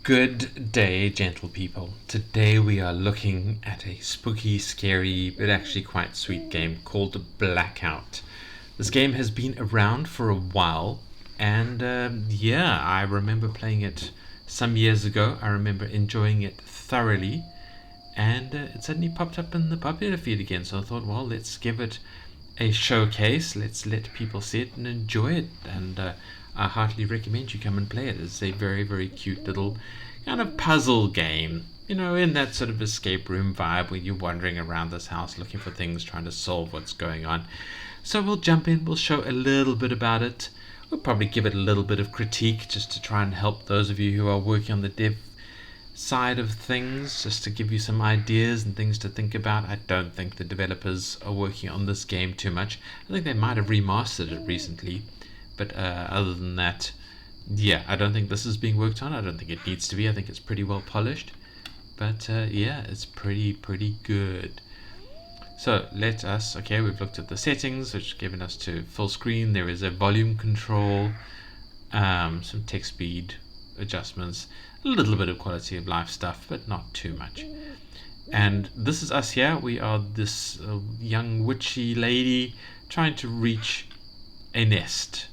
Good day, gentle people. Today we are looking at a spooky, scary, but actually quite sweet game called Blackout. This game has been around for a while, and I remember playing it some years ago. I remember enjoying it thoroughly, and it suddenly popped up in the popular feed again. So I thought, well, let's give it a showcase. Let's let people see it and enjoy it. And I heartily recommend you come and play it. It's a very, very cute little kind of puzzle game. You know, in that sort of escape room vibe where you're wandering around this house looking for things, trying to solve what's going on. So we'll jump in, we'll show a little bit about it. We'll probably give it a little bit of critique just to try and help those of you who are working on the dev side of things, just to give you some ideas and things to think about. I don't think the developers are working on this game too much. I think they might have remastered it recently, but other than that, yeah, I don't think this is being worked on. I don't think it needs to be. I think it's pretty well polished, but yeah, it's pretty good. So let us, okay, we've looked at the settings, which given us to full screen. There is a volume control, some text speed adjustments, a little bit of quality of life stuff, but not too much. And this is us here. We are this young witchy lady trying to reach a nest.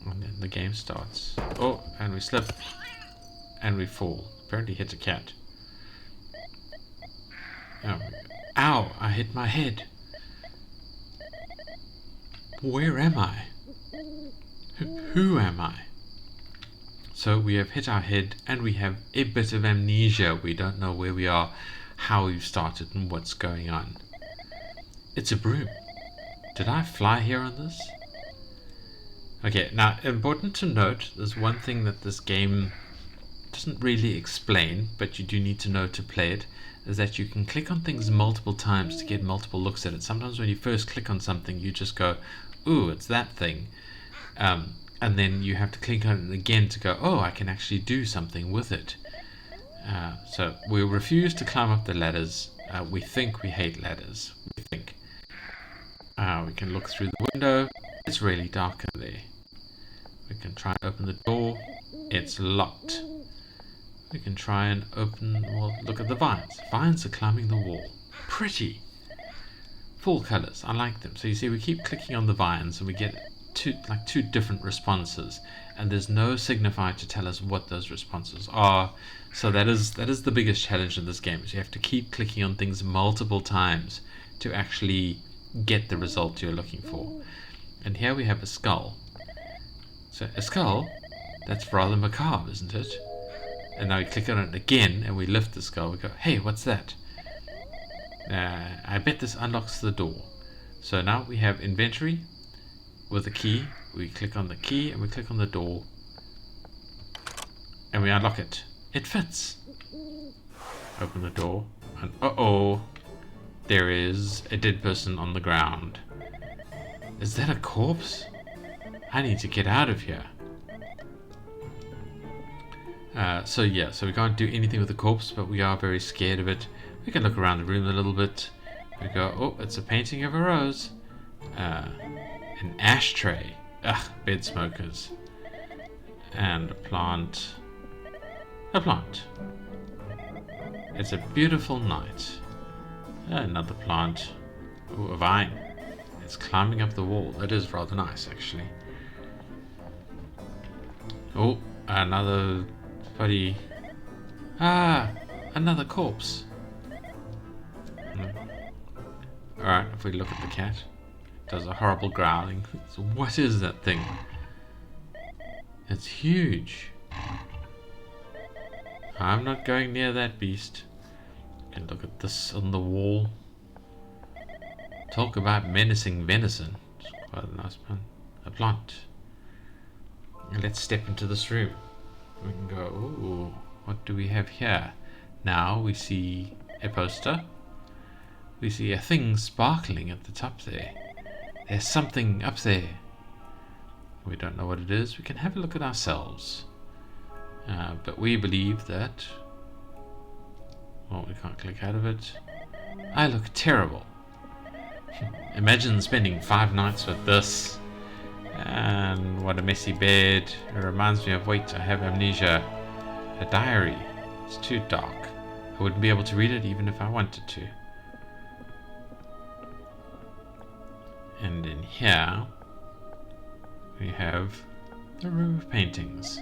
And then the game starts. Oh, and we slip and we fall. Apparently hit a cat. Oh, ow, I hit my head. Where am I? Who am I? So we have hit our head and we have a bit of amnesia. We don't know where we are, how we've started, and what's going on. It's a broom. Did I fly here on this? Okay, now important to note, there's one thing that this game doesn't really explain, but you do need to know to play it, is that you can click on things multiple times to get multiple looks at it. Sometimes when you first click on something, you just go, ooh, it's that thing. And then you have to click on it again to go, oh, I can actually do something with it. So we refuse to climb up the ladders. We think we hate ladders. We think. We can look through the window. It's really dark in there. We can try and open the door. It's locked. We can try and open, well, look at the vines. Vines are climbing the wall. Pretty. Full colors. I like them. So you see, we keep clicking on the vines and we get two different responses, and there's no signifier to tell us what those responses are. So that is the biggest challenge in this game, is you have to keep clicking on things multiple times to actually get the result you're looking for. And here we have a skull. So a skull, that's rather macabre, isn't it? And now we click on it again and we lift the skull. We go, hey, what's that? I bet this unlocks the door. So now we have inventory with a key. We click on the key and we click on the door and we unlock it. It fits. Open the door and uh-oh, there is a dead person on the ground. Is that a corpse? I need to get out of here. So we can't do anything with the corpse, but we are very scared of it. We can look around the room a little bit. We go, oh, it's a painting of a rose. An ashtray. Ugh, bed smokers. And a plant. A plant. It's a beautiful night. Another plant. Oh, a vine. It's climbing up the wall. It is rather nice, actually. Oh, another body. Ah, another corpse. Alright, if we look at the cat, it does a horrible growling. So what is that thing? It's huge. I'm not going near that beast. You can look at this on the wall. Talk about menacing venison. It's quite a nice one. A plant. Let's step into this room. We can go, ooh, what do we have here? Now we see a poster. We see a thing sparkling at the top there. There's something up there. We don't know what it is. We can have a look at ourselves. But we believe that... well, we can't click out of it. I look terrible. Imagine spending 5 nights with this. And what a messy bed. It reminds me of, wait, I have amnesia. A diary. It's too dark. I wouldn't be able to read it even if I wanted to. And in here, we have the row of paintings.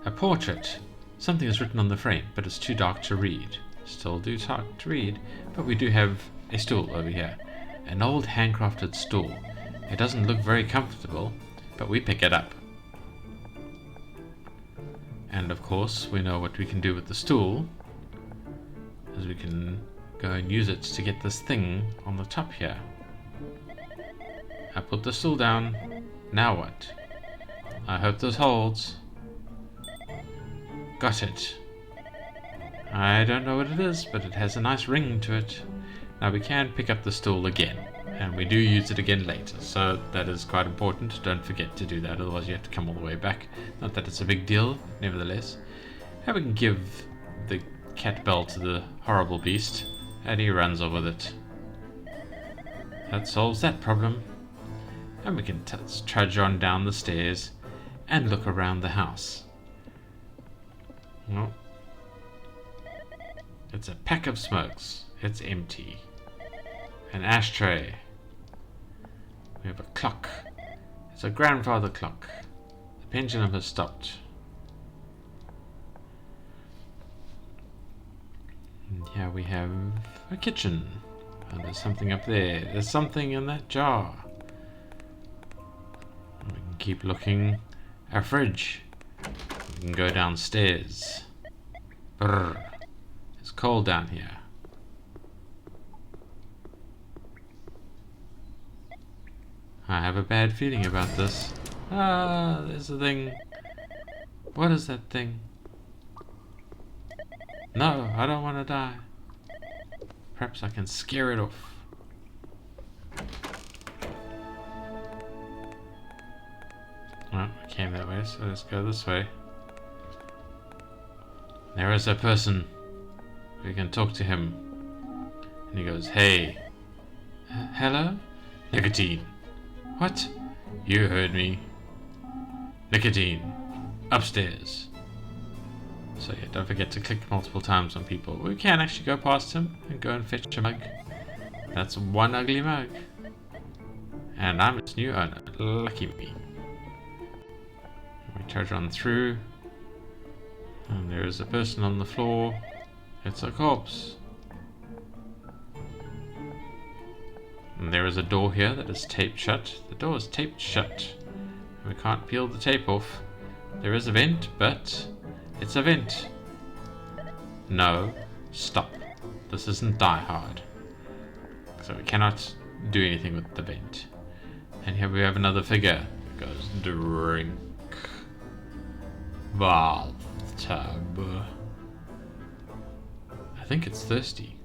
A portrait. Something is written on the frame, but it's too dark to read. Still too dark to read, but we do have a stool over here. An old handcrafted stool. It doesn't look very comfortable, but we pick it up. And of course, we know what we can do with the stool, is we can go and use it to get this thing on the top here. I put the stool down. Now what? I hope this holds. Got it. I don't know what it is, but it has a nice ring to it. Now we can pick up the stool again, and we do use it again later, so that is quite important. Don't forget to do that, otherwise you have to come all the way back. Not that it's a big deal, nevertheless. And we can give the cat bell to the horrible beast, and he runs off with it. That solves that problem. And we can trudge on down the stairs and look around the house. Well, it's a pack of smokes. It's empty. An ashtray. We have a clock. It's a grandfather clock. The pendulum has stopped. And here we have a kitchen. And there's something up there. There's something in that jar. And we can keep looking. Our fridge. We can go downstairs. Brrr. It's cold down here. I have a bad feeling about this. Ah, there's a thing. What is that thing? No, I don't want to die. Perhaps I can scare it off. Well, I came that way, so let's go this way. There is a person. We can talk to him. And he goes, hey. Hello? Nicotine. What? You heard me. Nicotine. Upstairs. So yeah, don't forget to click multiple times on people. We can actually go past him and go and fetch a mug. That's one ugly mug. And I'm its new owner. Lucky me. We trudge on through. And there is a person on the floor. It's a corpse. And there is a door here that is taped shut. The door is taped shut. We can't peel the tape off. There is a vent, but it's a vent. No, stop. This isn't Die Hard. So we cannot do anything with the vent. And here we have another figure. It goes, drink. Bathtub. I think it's thirsty.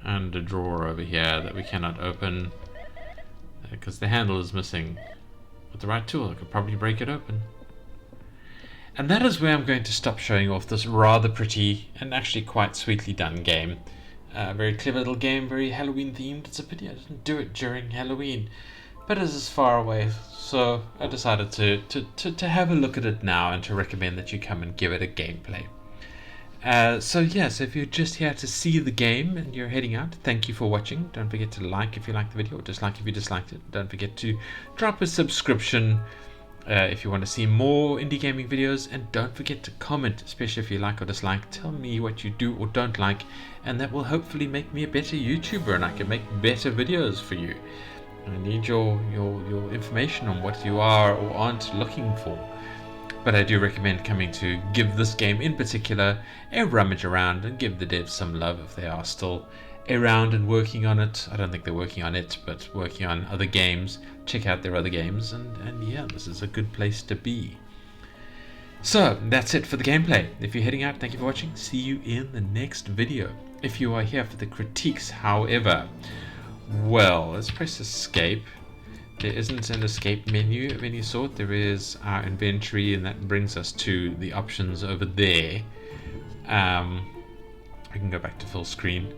And a drawer over here that we cannot open because the handle is missing. With the right tool I could probably break it open. And that is where I'm going to stop showing off this rather pretty and actually quite sweetly done game. Very clever little game, very Halloween themed. It's a pity I didn't do it during Halloween, but it is far away, so I decided to have a look at it now and to recommend that you come and give it a gameplay. So if you're just here to see the game and you're heading out, thank you for watching. Don't forget to like if you liked the video, or dislike if you disliked it. Don't forget to drop a subscription if you want to see more indie gaming videos, and don't forget to comment, especially if you like or dislike. Tell me what you do or don't like, and that will hopefully make me a better YouTuber and I can make better videos for you. I need your information on what you are or aren't looking for. But I do recommend coming to give this game in particular a rummage around and give the devs some love if they are still around and working on it. I don't think they're working on it, but working on other games. Check out their other games, and yeah, this is a good place to be. So that's it for the gameplay. If you're heading out, thank you for watching. See you in the next video. If you are here for the critiques, however, well, let's press escape. There isn't an escape menu of any sort. There is our inventory, and that brings us to the options over there. We can go back to full screen.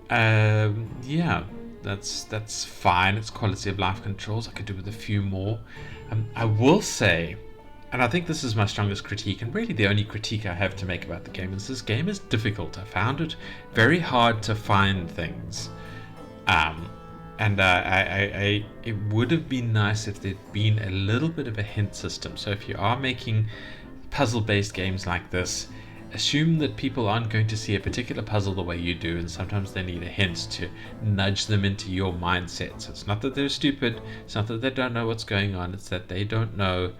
Yeah, That's fine. It's quality of life controls. I could do with a few more. I will say, and I think this is my strongest critique, and really the only critique I have to make about the game, is this game is difficult. I found it very hard to find things. And it would have been nice if there'd been a little bit of a hint system. So if you are making puzzle-based games like this, assume that people aren't going to see a particular puzzle the way you do, and sometimes they need a hint to nudge them into your mindset. So it's not that they're stupid, it's not that they don't know what's going on, it's that they don't know,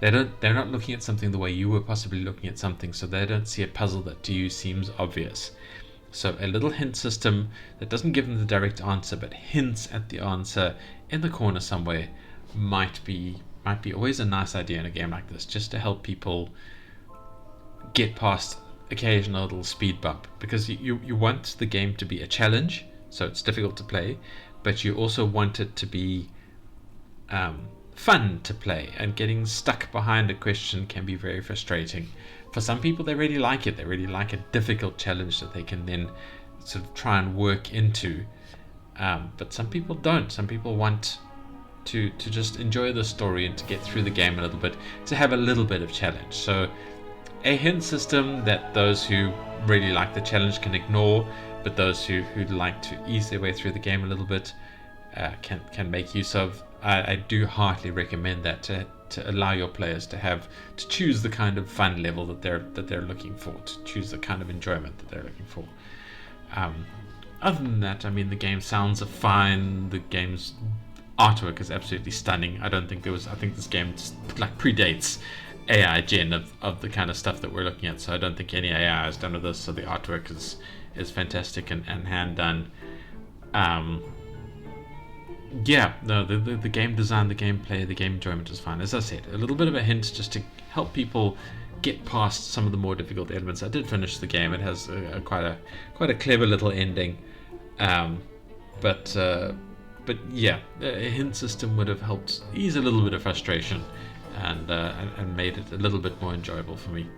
they're not looking at something the way you were possibly looking at something, so they don't see a puzzle that to you seems obvious. So a little hint system that doesn't give them the direct answer but hints at the answer in the corner somewhere might be always a nice idea in a game like this, just to help people get past occasional little speed bump, because you want the game to be a challenge, so it's difficult to play, but you also want it to be fun to play, and getting stuck behind a question can be very frustrating. For some people, they really like it. They really like a difficult challenge that they can then sort of try and work into, but some people don't. Some people want to just enjoy the story and to get through the game a little bit, to have a little bit of challenge. So a hint system that those who really like the challenge can ignore, but those who'd like to ease their way through the game a little bit can make use of. I do heartily recommend that, to allow your players to choose the kind of fun level that they're looking for, to choose the kind of enjoyment that they're looking for. Other than that, I mean, the game sounds fine. The game's artwork is absolutely stunning. I think this game like predates AI gen of the kind of stuff that we're looking at, so I don't think any AI has done with this, so the artwork is fantastic and hand done. The game design, the gameplay, the game enjoyment is fine. As I said, a little bit of a hint just to help people get past some of the more difficult elements. I did finish the game. It has quite a clever little ending, but yeah, a hint system would have helped ease a little bit of frustration and made it a little bit more enjoyable for me.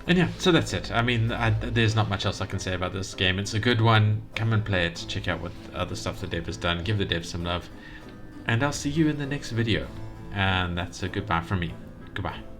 And yeah, so that's it. I mean, there's not much else I can say about this game. It's a good one. Come and play it. Check out what other stuff the dev has done. Give the dev some love. And I'll see you in the next video. And that's a goodbye from me. Goodbye.